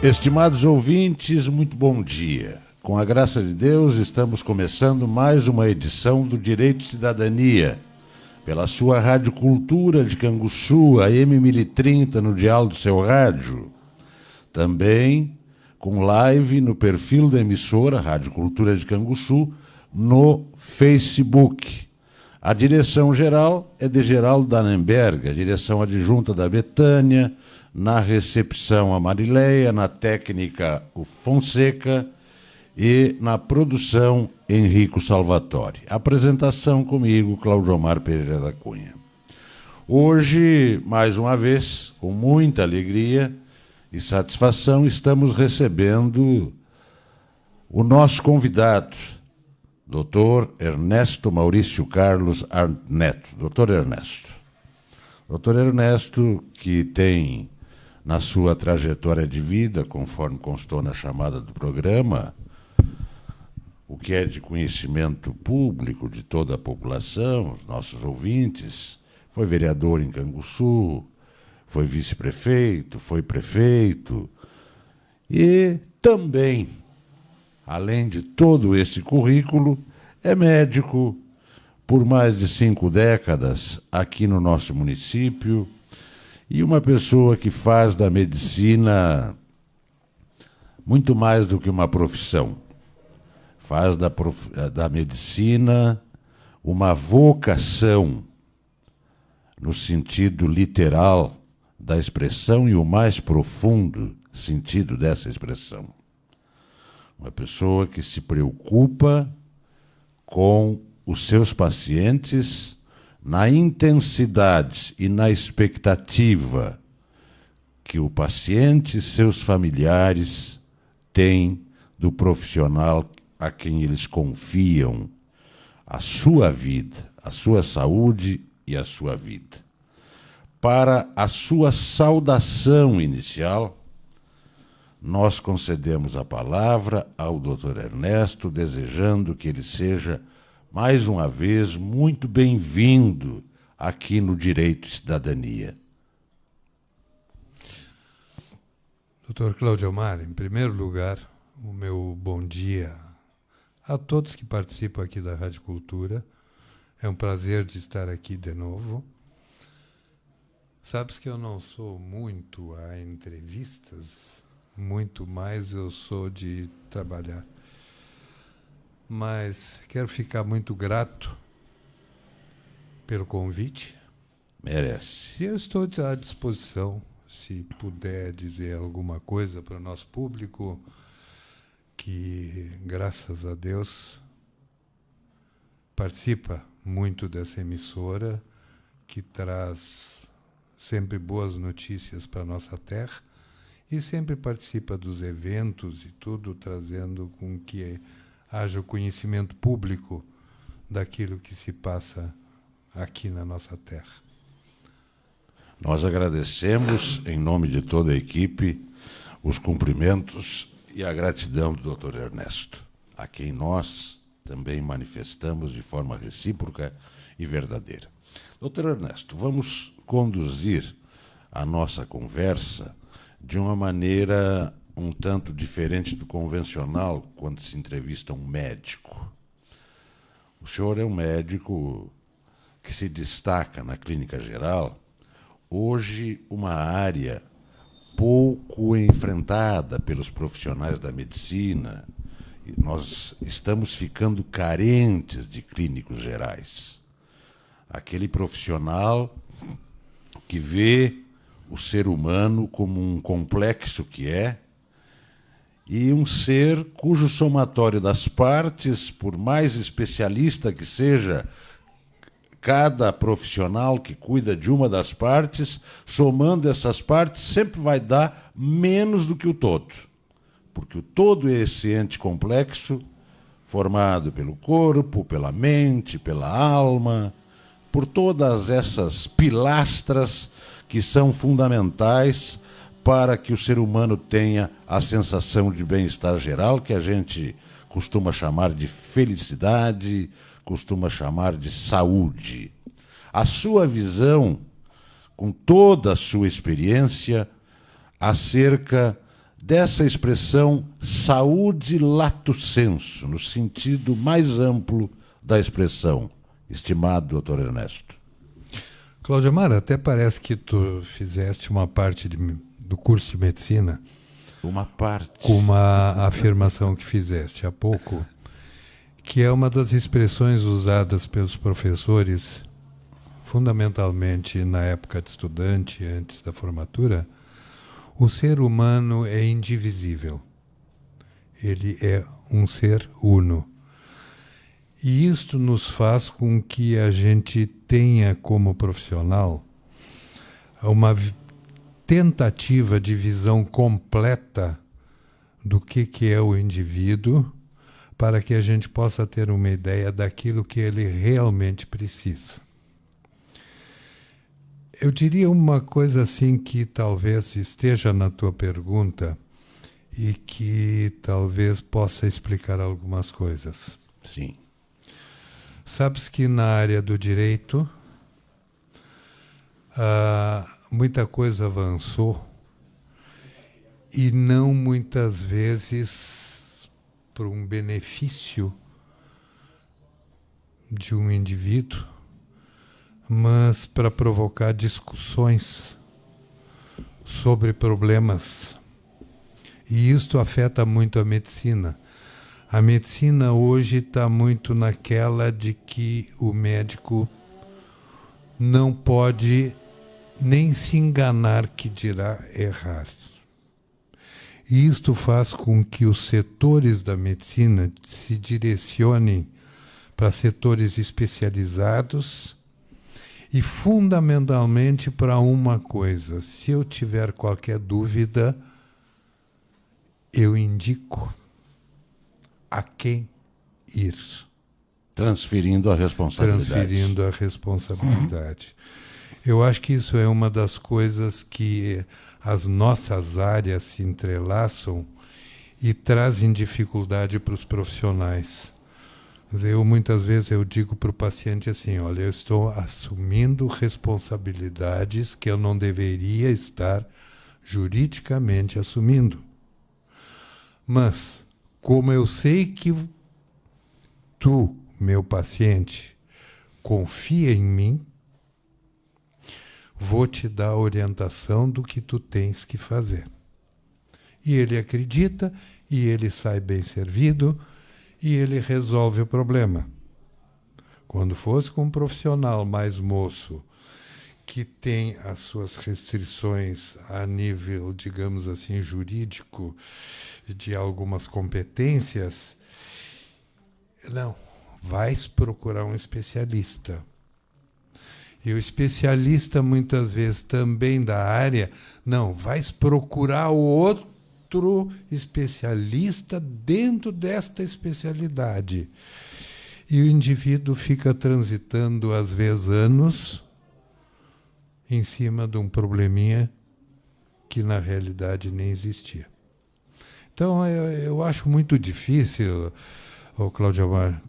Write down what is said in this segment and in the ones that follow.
Estimados ouvintes, muito bom dia. Com a graça de Deus, estamos começando mais uma edição do Direito e Cidadania, pela sua Rádio Cultura de Canguçu, a AM 1030 no dial do seu rádio. Também com live no perfil da emissora Rádio Cultura de Canguçu no Facebook. A direção geral é de Geraldo Dannenberg, a direção adjunta da Betânia, na recepção a Marileia, na técnica o Fonseca e na produção Henrico Salvatore. Apresentação comigo, Cláudio Omar Pereira da Cunha. Hoje, mais uma vez, com muita alegria e satisfação, estamos recebendo o nosso convidado, Dr. Ernesto Maurício Carlos Arndt Neto. Dr. Ernesto. Dr. Ernesto, que tem na sua trajetória de vida, conforme constou na chamada do programa, o que é de conhecimento público de toda a população, os nossos ouvintes, foi vereador em Canguçu, foi vice-prefeito, foi prefeito e também, além de todo esse currículo, é médico por mais de 5 décadas aqui no nosso município e uma pessoa que faz da medicina muito mais do que uma profissão. Faz da medicina uma vocação, no sentido literal da expressão e o mais profundo sentido dessa expressão. Uma pessoa que se preocupa com os seus pacientes na intensidade e na expectativa que o paciente e seus familiares têm do profissional a quem eles confiam a sua vida, a sua saúde e a sua vida. Para a sua saudação inicial, nós concedemos a palavra ao Dr. Ernesto, desejando que ele seja, mais uma vez, muito bem-vindo aqui no Direito e Cidadania. Dr. Cláudio Omar, em primeiro lugar, o meu bom dia a todos que participam aqui da Rádio Cultura. É um prazer de estar aqui de novo. Sabes que eu não sou muito a entrevistas, muito mais eu sou de trabalhar. Mas quero ficar muito grato pelo convite. Merece. E eu estou à disposição, se puder dizer alguma coisa para o nosso público, que, graças a Deus, participa muito dessa emissora, que traz sempre boas notícias para a nossa terra e sempre participa dos eventos e tudo, trazendo com que haja o conhecimento público daquilo que se passa aqui na nossa terra. Nós agradecemos, em nome de toda a equipe, os cumprimentos e a gratidão do Dr. Ernesto, a quem nós também manifestamos de forma recíproca e verdadeira. Dr. Ernesto, vamos conduzir a nossa conversa de uma maneira um tanto diferente do convencional quando se entrevista um médico. O senhor é um médico que se destaca na clínica geral, hoje uma área pouco enfrentada pelos profissionais da medicina. Nós estamos ficando carentes de clínicos gerais. Aquele profissional que vê o ser humano como um complexo que é, e um ser cujo somatório das partes, por mais especialista que seja cada profissional que cuida de uma das partes, somando essas partes, sempre vai dar menos do que o todo. Porque o todo é esse ente complexo, formado pelo corpo, pela mente, pela alma, por todas essas pilastras que são fundamentais para que o ser humano tenha a sensação de bem-estar geral, que a gente costuma chamar de felicidade, costuma chamar de saúde. A sua visão, com toda a sua experiência, acerca dessa expressão saúde lato sensu, no sentido mais amplo da expressão, estimado doutor Ernesto? Cláudio Amar, até parece que tu fizeste uma parte do curso de medicina. Uma parte. Com uma afirmação que fizeste há pouco, que é uma das expressões usadas pelos professores, fundamentalmente na época de estudante, antes da formatura. O ser humano é indivisível. Ele é um ser uno. E isto nos faz com que a gente tenha como profissional uma tentativa de visão completa do que é o indivíduo, para que a gente possa ter uma ideia daquilo que ele realmente precisa. Eu diria uma coisa assim que talvez esteja na tua pergunta e que talvez possa explicar algumas coisas. Sim. Sabes que na área do direito muita coisa avançou e não muitas vezes por um benefício de um indivíduo, mas para provocar discussões sobre problemas. E isto afeta muito a medicina. A medicina hoje está muito naquela de que o médico não pode nem se enganar, que dirá errar. E isto faz com que os setores da medicina se direcionem para setores especializados e fundamentalmente para uma coisa: se eu tiver qualquer dúvida, eu indico a quem ir. Transferindo a responsabilidade. Transferindo a responsabilidade. Eu acho que isso é uma das coisas que as nossas áreas se entrelaçam e trazem dificuldade para os profissionais. Muitas vezes eu digo para o paciente assim: olha, eu estou assumindo responsabilidades que eu não deveria estar juridicamente assumindo. Mas, como eu sei que tu, meu paciente, confia em mim, vou te dar a orientação do que tu tens que fazer. E ele acredita, e ele sai bem servido, e ele resolve o problema. Quando fosse com um profissional mais moço, que tem as suas restrições a nível, digamos assim, jurídico, de algumas competências, não, vais procurar um especialista. E o especialista, muitas vezes, também da área, não, vais procurar o outro especialista dentro desta especialidade. E o indivíduo fica transitando, às vezes, anos em cima de um probleminha que, na realidade, nem existia. Então, eu acho muito difícil, Cláudio Amar,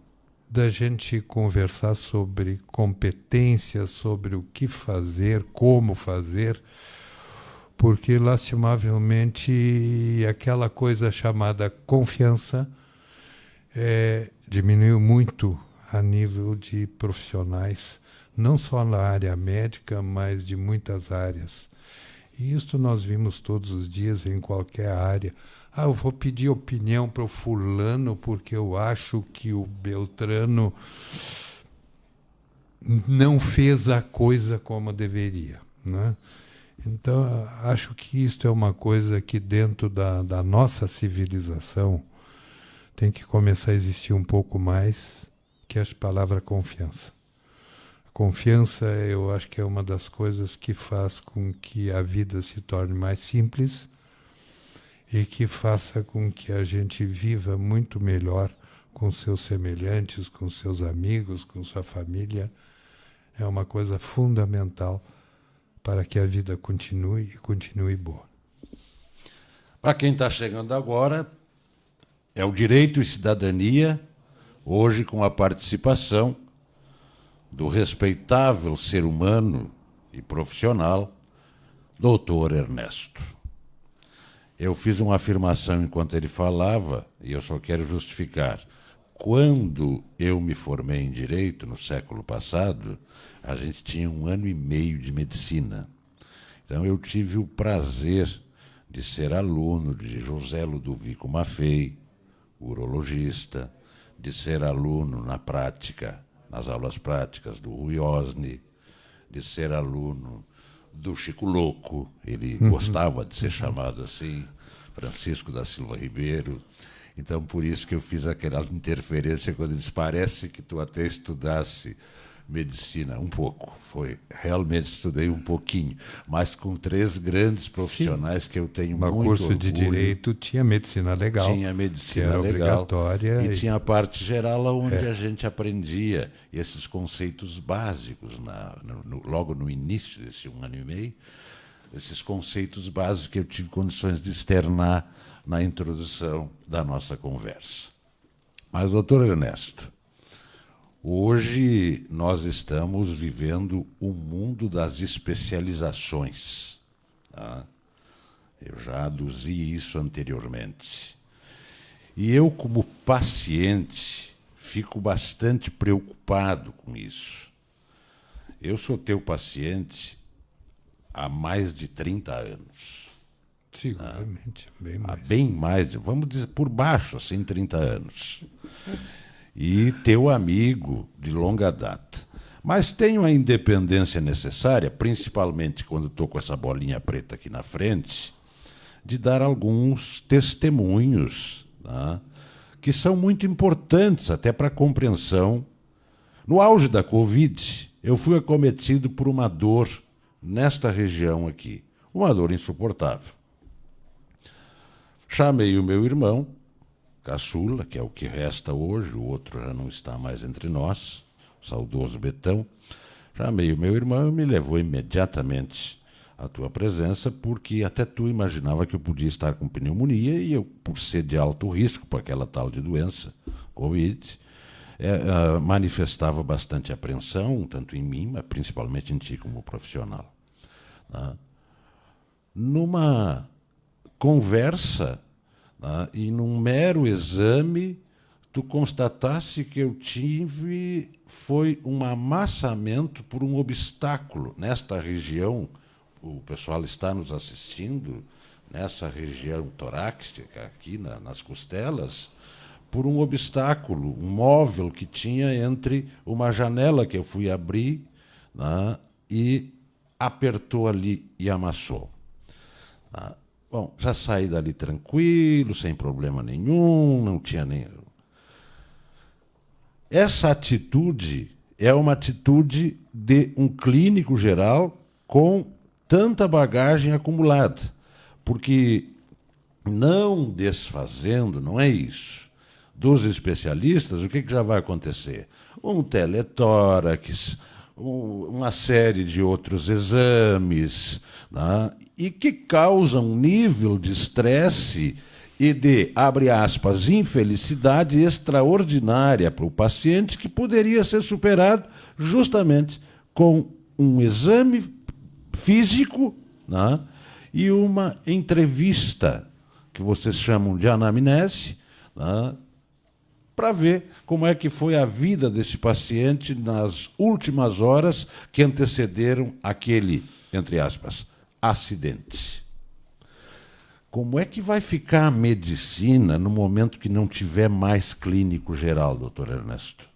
da gente conversar sobre competências, sobre o que fazer, como fazer, porque, lastimavelmente, aquela coisa chamada confiança diminuiu muito a nível de profissionais, não só na área médica, mas de muitas áreas. E isso nós vimos todos os dias em qualquer área. Eu vou pedir opinião para o fulano porque eu acho que o Beltrano não fez a coisa como deveria, né? Então, acho que isto é uma coisa que dentro da nossa civilização tem que começar a existir um pouco mais, que é a palavra confiança. Confiança, eu acho que é uma das coisas que faz com que a vida se torne mais simples e que faça com que a gente viva muito melhor com seus semelhantes, com seus amigos, com sua família. É uma coisa fundamental para que a vida continue e continue boa. Para quem está chegando agora, é o Direito e Cidadania, hoje com a participação do respeitável ser humano e profissional, doutor Ernesto. Eu fiz uma afirmação enquanto ele falava, e eu só quero justificar. Quando eu me formei em Direito, no século passado, a gente tinha 1 ano e meio de medicina. Então eu tive o prazer de ser aluno de José Ludovico Maffei, urologista, de ser aluno na prática, nas aulas práticas do Rui Osni, de ser aluno do Chico Louco, ele gostava de ser chamado assim, Francisco da Silva Ribeiro. Então, por isso que eu fiz aquela interferência quando eles parece que tu até estudasse medicina, um pouco. Realmente estudei um pouquinho, mas com 3 grandes profissionais. Sim. Que eu tenho muito orgulho. O curso de Direito tinha medicina legal. Tinha medicina que era legal. Obrigatória. E tinha a parte geral onde a gente aprendia esses conceitos básicos, logo no início desse 1 ano e meio, esses conceitos básicos que eu tive condições de externar na introdução da nossa conversa. Mas, doutor Ernesto, hoje nós estamos vivendo o mundo das especializações. Tá? Eu já aduzi isso anteriormente. E eu, como paciente, fico bastante preocupado com isso. Eu sou teu paciente há mais de 30 anos. Seguramente, bem mais. Bem mais, vamos dizer, por baixo, assim, 30 anos. E teu amigo de longa data. Mas tenho a independência necessária, principalmente quando estou com essa bolinha preta aqui na frente, de dar alguns testemunhos, tá? Que são muito importantes até para a compreensão. No auge da Covid, eu fui acometido por uma dor nesta região aqui, uma dor insuportável. Chamei o meu irmão, caçula, que é o que resta hoje, o outro já não está mais entre nós, o saudoso Betão. Chamei o meu irmão e me levou imediatamente à tua presença, porque até tu imaginava que eu podia estar com pneumonia e eu, por ser de alto risco para aquela tal de doença, Covid, manifestava bastante apreensão, tanto em mim, mas principalmente em ti como profissional. Tá? Numa conversa, tá? E num mero exame, tu constatasse que eu tive foi um amassamento por um obstáculo nesta região. O pessoal está nos assistindo nessa região torácica, aqui nas costelas, por um obstáculo, um móvel que tinha entre uma janela que eu fui abrir, né, e apertou ali e amassou. Tá? Bom, já saí dali tranquilo, sem problema nenhum, não tinha nem... Essa atitude é uma atitude de um clínico geral com tanta bagagem acumulada, porque não desfazendo, não é isso, dos especialistas, o que já vai acontecer? Um teletórax, uma série de outros exames, né, e que causam um nível de estresse e de, abre aspas, infelicidade extraordinária para o paciente, que poderia ser superado justamente com um exame físico, né, e uma entrevista, que vocês chamam de anamnese, né, para ver como é que foi a vida desse paciente nas últimas horas que antecederam aquele, entre aspas, acidente. Como é que vai ficar a medicina no momento que não tiver mais clínico geral, doutor Ernesto?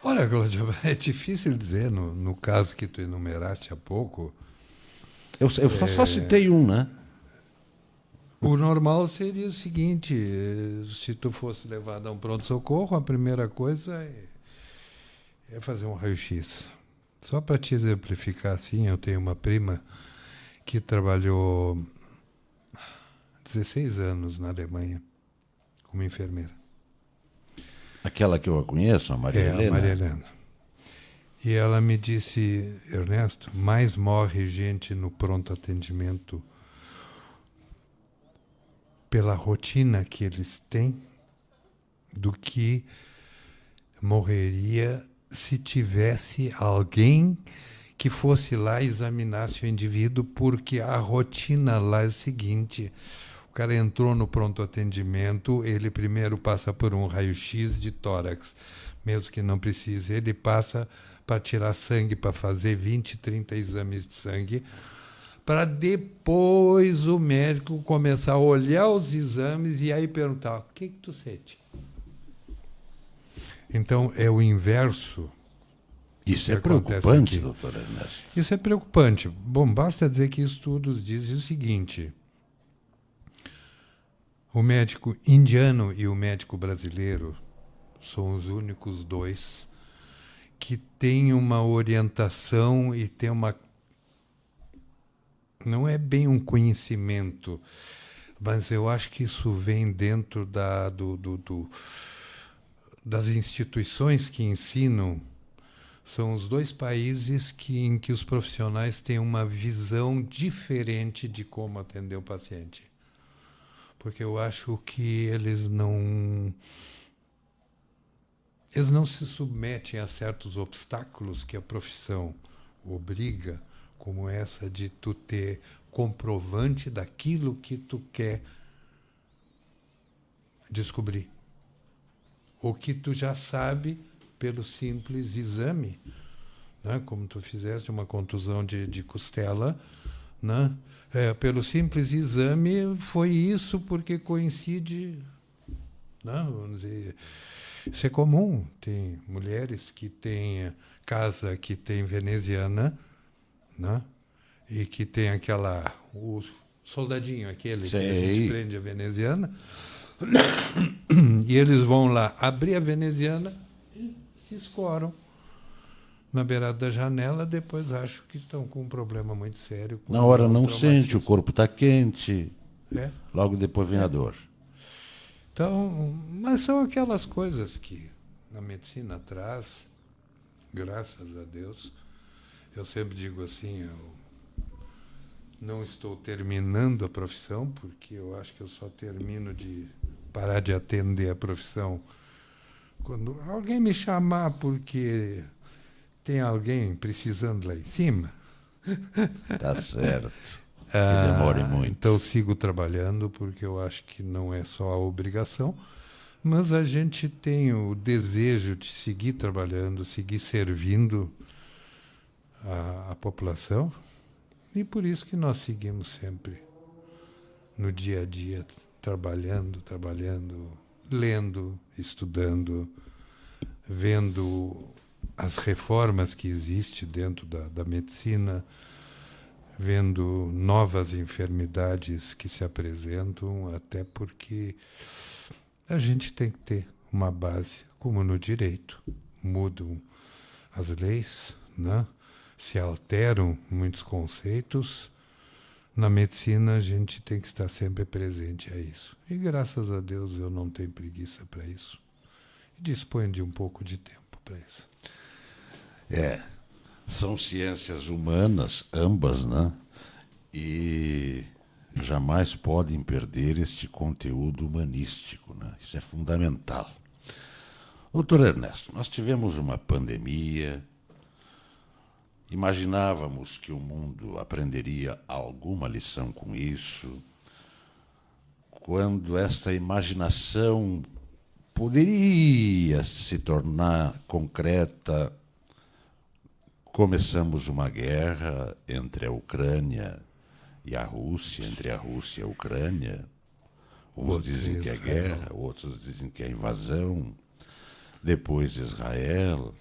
Olha, Cláudio, é difícil dizer, no caso que tu enumeraste há pouco. Eu só citei um, né? O normal seria o seguinte, se tu fosse levado a um pronto-socorro, a primeira coisa é fazer um raio-x. Só para te exemplificar assim, eu tenho uma prima que trabalhou 16 anos na Alemanha como enfermeira. Aquela que eu conheço, a Maria Helena? A Maria Helena. E ela me disse, Ernesto, mais morre gente no pronto atendimento pela rotina que eles têm do que morreria se tivesse alguém que fosse lá e examinasse o indivíduo, porque a rotina lá é o seguinte: o cara entrou no pronto atendimento, ele primeiro passa por um raio-x de tórax, mesmo que não precise, ele passa para tirar sangue, para fazer 20, 30 exames de sangue, para depois o médico começar a olhar os exames e aí perguntar: o que tu sente? Então, é o inverso. Isso é preocupante, doutor Ernesto. Isso é preocupante. Bom, basta dizer que estudos dizem o seguinte: o médico indiano e o médico brasileiro são os únicos dois que têm uma orientação e têm uma... Não é bem um conhecimento, mas eu acho que isso vem dentro das instituições que ensinam. São os dois países em que os profissionais têm uma visão diferente de como atender o paciente. Porque eu acho que eles não se submetem a certos obstáculos que a profissão obriga, como essa de tu ter comprovante daquilo que tu quer descobrir. Ou que tu já sabe pelo simples exame, né? Como tu fizeste uma contusão de costela, né? Pelo simples exame foi isso porque coincide, né? Vamos dizer, isso é comum. Tem mulheres que têm casa que tem veneziana, né? E que tem o soldadinho aquele que a gente prende a veneziana, e eles vão lá abrir a veneziana e se escoram na beirada da janela, depois acho que estão com um problema muito sério. Na hora não sente, o corpo está quente, É. Logo depois vem a dor. Então, mas são aquelas coisas que a medicina traz, graças a Deus. Eu sempre digo assim, eu não estou terminando a profissão, porque eu acho que eu só termino de parar de atender a profissão quando alguém me chamar, porque tem alguém precisando lá em cima. Tá certo. Que demore muito. Então, sigo trabalhando, porque eu acho que não é só a obrigação, mas a gente tem o desejo de seguir trabalhando, seguir servindo a população, e por isso que nós seguimos sempre no dia a dia, trabalhando, lendo, estudando, vendo as reformas que existem dentro da medicina, vendo novas enfermidades que se apresentam, até porque a gente tem que ter uma base, como no direito. Mudam as leis, né? Se alteram muitos conceitos. Na medicina, a gente tem que estar sempre presente a isso. E, graças a Deus, eu não tenho preguiça para isso. E disponho de um pouco de tempo para isso. São ciências humanas, ambas, né? E jamais podem perder este conteúdo humanístico, né? Isso é fundamental. Doutor Ernesto, nós tivemos uma pandemia, imaginávamos que o mundo aprenderia alguma lição com isso, quando esta imaginação poderia se tornar concreta. Começamos uma guerra entre a Ucrânia e a Rússia, entre a Rússia e a Ucrânia. Uns dizem que é guerra, outros dizem que é invasão. Depois Israel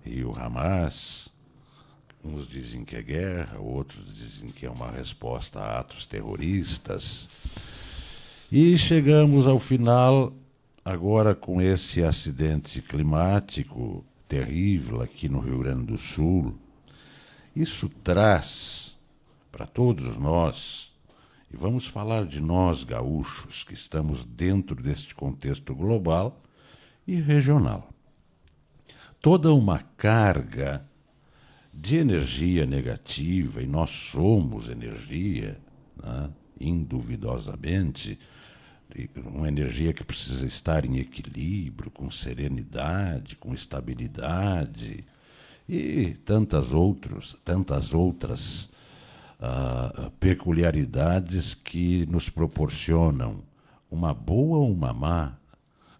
e o Hamas. Uns dizem que é guerra, outros dizem que é uma resposta a atos terroristas. E chegamos ao final, agora com esse acidente climático terrível aqui no Rio Grande do Sul. Isso traz para todos nós, e vamos falar de nós gaúchos, que estamos dentro deste contexto global e regional, toda uma carga de energia negativa, e nós somos energia, né? Induvidosamente, uma energia que precisa estar em equilíbrio, com serenidade, com estabilidade. e tantas outras peculiaridades que nos proporcionam uma boa ou uma má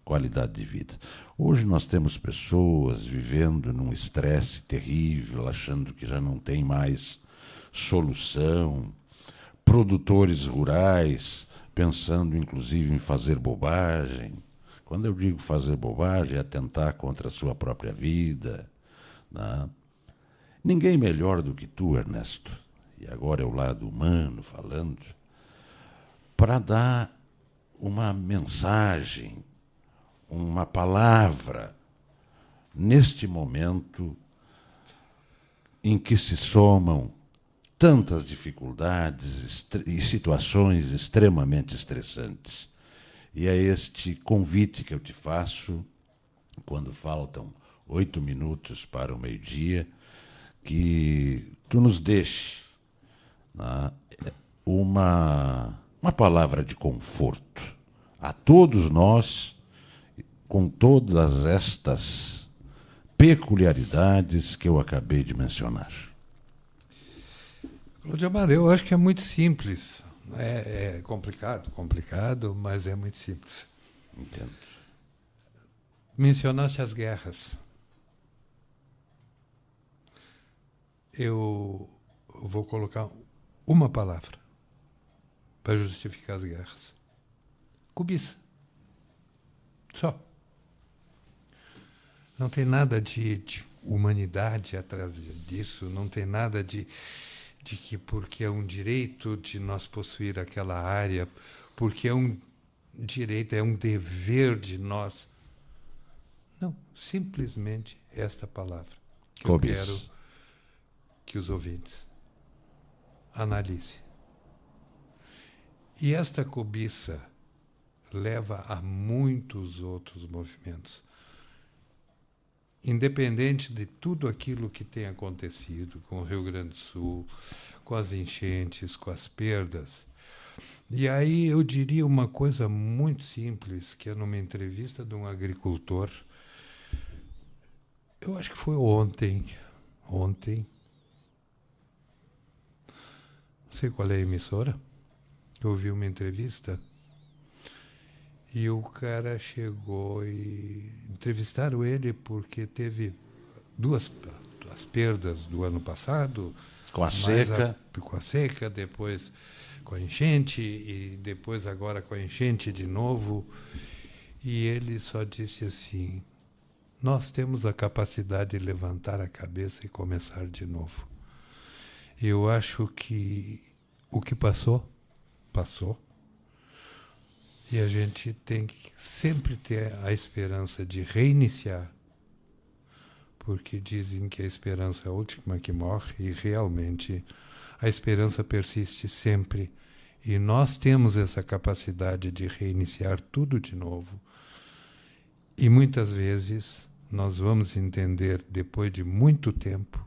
qualidade de vida. Hoje nós temos pessoas vivendo num estresse terrível, achando que já não tem mais solução, produtores rurais pensando inclusive em fazer bobagem. Quando eu digo fazer bobagem, é atentar contra a sua própria vida, né? Ninguém melhor do que tu, Ernesto, e agora é o lado humano falando, para dar uma mensagem, uma palavra, neste momento em que se somam tantas dificuldades e situações extremamente estressantes. E é este convite que eu te faço, quando faltam 8 minutos para o meio-dia, que tu nos deixe, né, uma palavra de conforto a todos nós, com todas estas peculiaridades que eu acabei de mencionar. Cláudio Amaro, eu acho que é muito simples. É complicado, mas é muito simples. Entendo. Mencionaste as guerras. Eu vou colocar uma palavra para justificar as guerras. Cobiça. Só. Não tem nada de humanidade atrás disso, não tem nada de que porque é um direito de nós possuir aquela área, porque é um direito, é um dever de nós. Não, simplesmente esta palavra que Cobiça. eu quero que os ouvintes analisem. E esta cobiça leva a muitos outros movimentos. Independente de tudo aquilo que tem acontecido com o Rio Grande do Sul, com as enchentes, com as perdas. E aí eu diria uma coisa muito simples, que é numa entrevista de um agricultor, eu acho que foi ontem, não sei qual é a emissora, eu ouvi uma entrevista, e o cara chegou e entrevistaram ele porque teve as perdas do ano passado. Com a seca. Com a seca, depois com a enchente e depois agora com a enchente de novo. E ele só disse assim, nós temos a capacidade de levantar a cabeça e começar de novo. Eu acho que o que passou, passou. E a gente tem que sempre ter a esperança de reiniciar, porque dizem que a esperança é a última que morre, e realmente a esperança persiste sempre. E nós temos essa capacidade de reiniciar tudo de novo. E muitas vezes nós vamos entender, depois de muito tempo,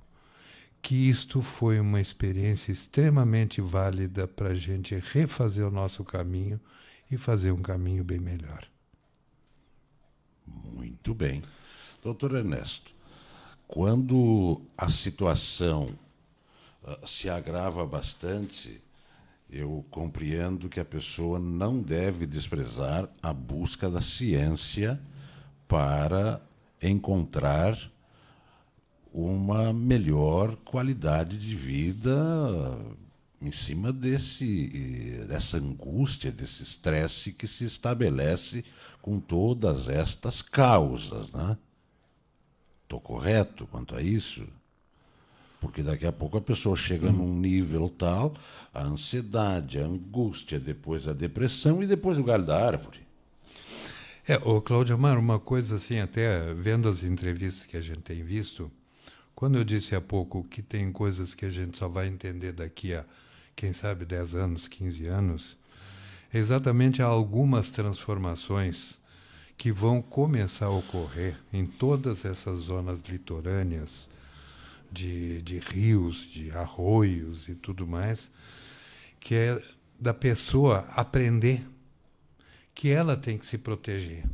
que isto foi uma experiência extremamente válida para a gente refazer o nosso caminho e fazer um caminho bem melhor. Muito bem. Doutor Ernesto, quando a situação se agrava bastante, eu compreendo que a pessoa não deve desprezar a busca da ciência para encontrar uma melhor qualidade de vida em cima dessa angústia, desse estresse que se estabelece com todas estas causas, né? Estou correto quanto a isso? Porque daqui a pouco a pessoa chega num nível tal, a ansiedade, a angústia, depois a depressão e depois o galho da árvore. Cláudio Amaro, uma coisa assim, até vendo as entrevistas que a gente tem visto, quando eu disse há pouco que tem coisas que a gente só vai entender daqui a, quem sabe, 10 anos, 15 anos, exatamente há algumas transformações que vão começar a ocorrer em todas essas zonas litorâneas, de rios, de arroios e tudo mais, que é da pessoa aprender que ela tem que se proteger.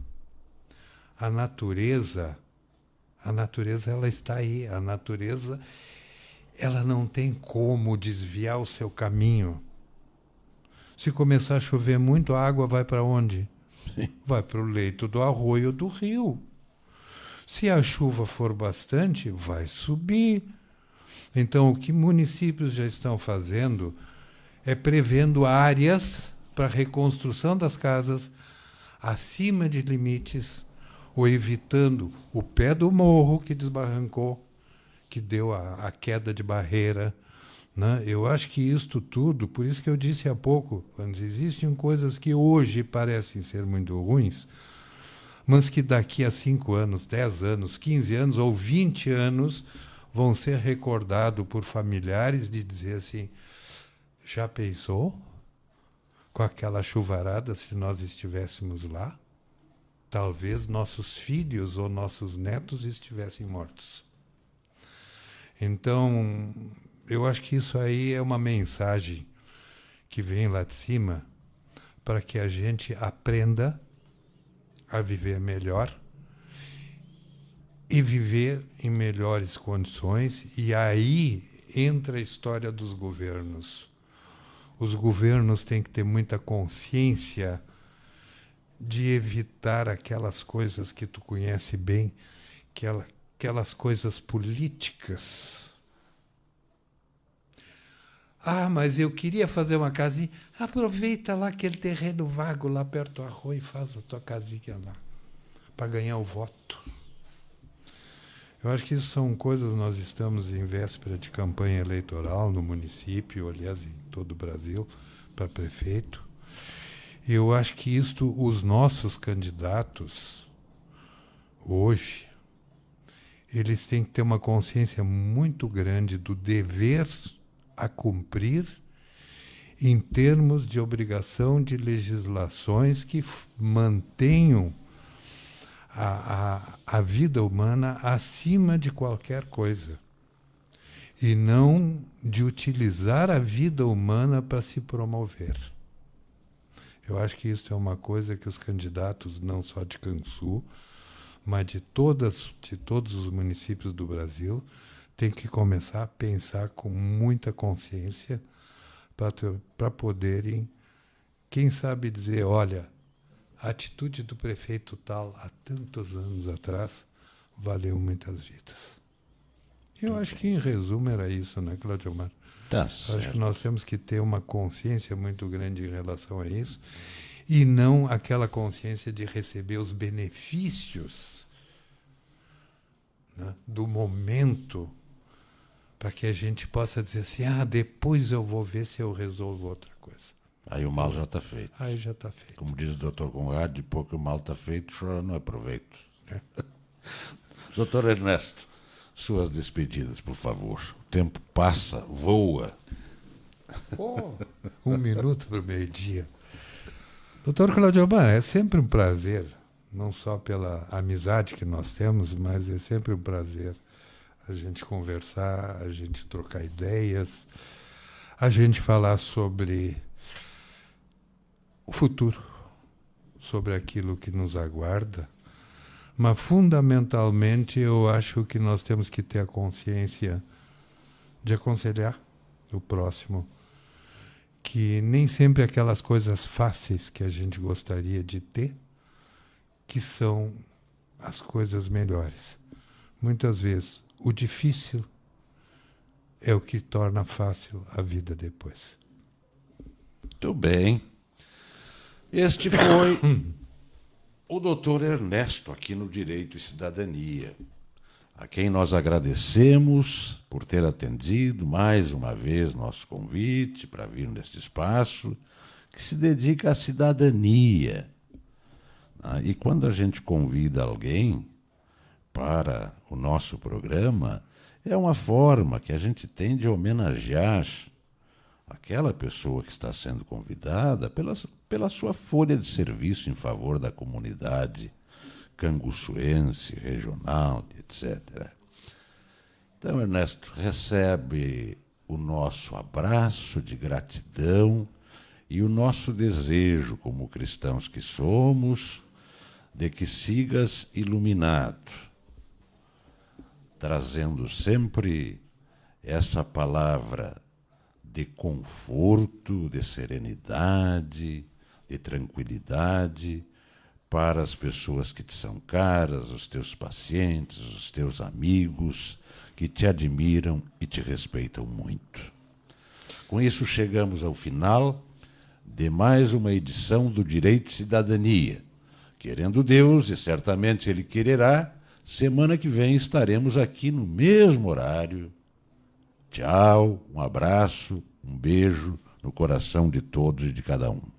A natureza A natureza, ela está aí. A natureza, ela não tem como desviar o seu caminho. Se começar a chover muito, a água vai para onde? Vai para o leito do arroio ou do rio. Se a chuva for bastante, vai subir. Então, o que municípios já estão fazendo é prevendo áreas para reconstrução das casas acima de limites, ou evitando o pé do morro que desbarrancou, que deu a queda de barreira. Né? Eu acho que isto tudo, por isso que eu disse há pouco, quando existem coisas que hoje parecem ser muito ruins, mas que daqui a 5 anos, 10 anos, 15 anos ou 20 anos vão ser recordados por familiares de dizer assim, já pensou com aquela chuvarada se nós estivéssemos lá? Talvez nossos filhos ou nossos netos estivessem mortos. Então, eu acho que isso aí é uma mensagem que vem lá de cima para que a gente aprenda a viver melhor e viver em melhores condições. E aí entra a história dos governos. Os governos têm que ter muita consciência de evitar aquelas coisas que tu conhece bem, aquelas coisas políticas. Ah, mas eu queria fazer uma casinha. Aproveita lá aquele terreno vago lá perto do arroio e faz a tua casinha lá, para ganhar o voto. Eu acho que isso são coisas, nós estamos em véspera de campanha eleitoral no município, aliás, em todo o Brasil, para prefeito. E eu acho que isto, os nossos candidatos, hoje, eles têm que ter uma consciência muito grande do dever a cumprir em termos de obrigação de legislações que mantenham a vida humana acima de qualquer coisa. E não de utilizar a vida humana para se promover. Eu acho que isso é uma coisa que os candidatos, não só de Canguçu, mas de todos os municípios do Brasil, têm que começar a pensar com muita consciência para poderem, quem sabe, dizer, olha, a atitude do prefeito tal, há tantos anos atrás, valeu muitas vidas. Eu acho que, em resumo, era isso, né, Cláudio Omar? Tá certo. Acho que nós temos que ter uma consciência muito grande em relação a isso, e não aquela consciência de receber os benefícios, né, do momento, para que a gente possa dizer assim, depois eu vou ver se eu resolvo outra coisa. Aí o mal já está feito. Aí já está feito. Como diz o doutor Conrado, depois que o mal está feito, chora não é proveito. É. Doutor Ernesto, suas despedidas, por favor. O tempo passa, voa. 1 minuto para o meio-dia. Doutor Cláudio Omar, é sempre um prazer, não só pela amizade que nós temos, mas é sempre um prazer a gente conversar, a gente trocar ideias, a gente falar sobre o futuro, sobre aquilo que nos aguarda. Mas, fundamentalmente, eu acho que nós temos que ter a consciência de aconselhar o próximo, que nem sempre aquelas coisas fáceis que a gente gostaria de ter, que são as coisas melhores. Muitas vezes, o difícil é o que torna fácil a vida depois. Muito bem. Este foi o doutor Ernesto, aqui no Direito e Cidadania, a quem nós agradecemos por ter atendido mais uma vez nosso convite para vir neste espaço, que se dedica à cidadania. E quando a gente convida alguém para o nosso programa, é uma forma que a gente tem de homenagear aquela pessoa que está sendo convidada pela sua folha de serviço em favor da comunidade canguçuense, regional, etc. Então, Ernesto, recebe o nosso abraço de gratidão e o nosso desejo, como cristãos que somos, de que sigas iluminado trazendo sempre essa palavra de conforto, de serenidade, de tranquilidade para as pessoas que te são caras, os teus pacientes, os teus amigos, que te admiram e te respeitam muito. Com isso, chegamos ao final de mais uma edição do Direito e Cidadania. Querendo Deus, e certamente Ele quererá, semana que vem estaremos aqui no mesmo horário. Tchau, um abraço, um beijo no coração de todos e de cada um.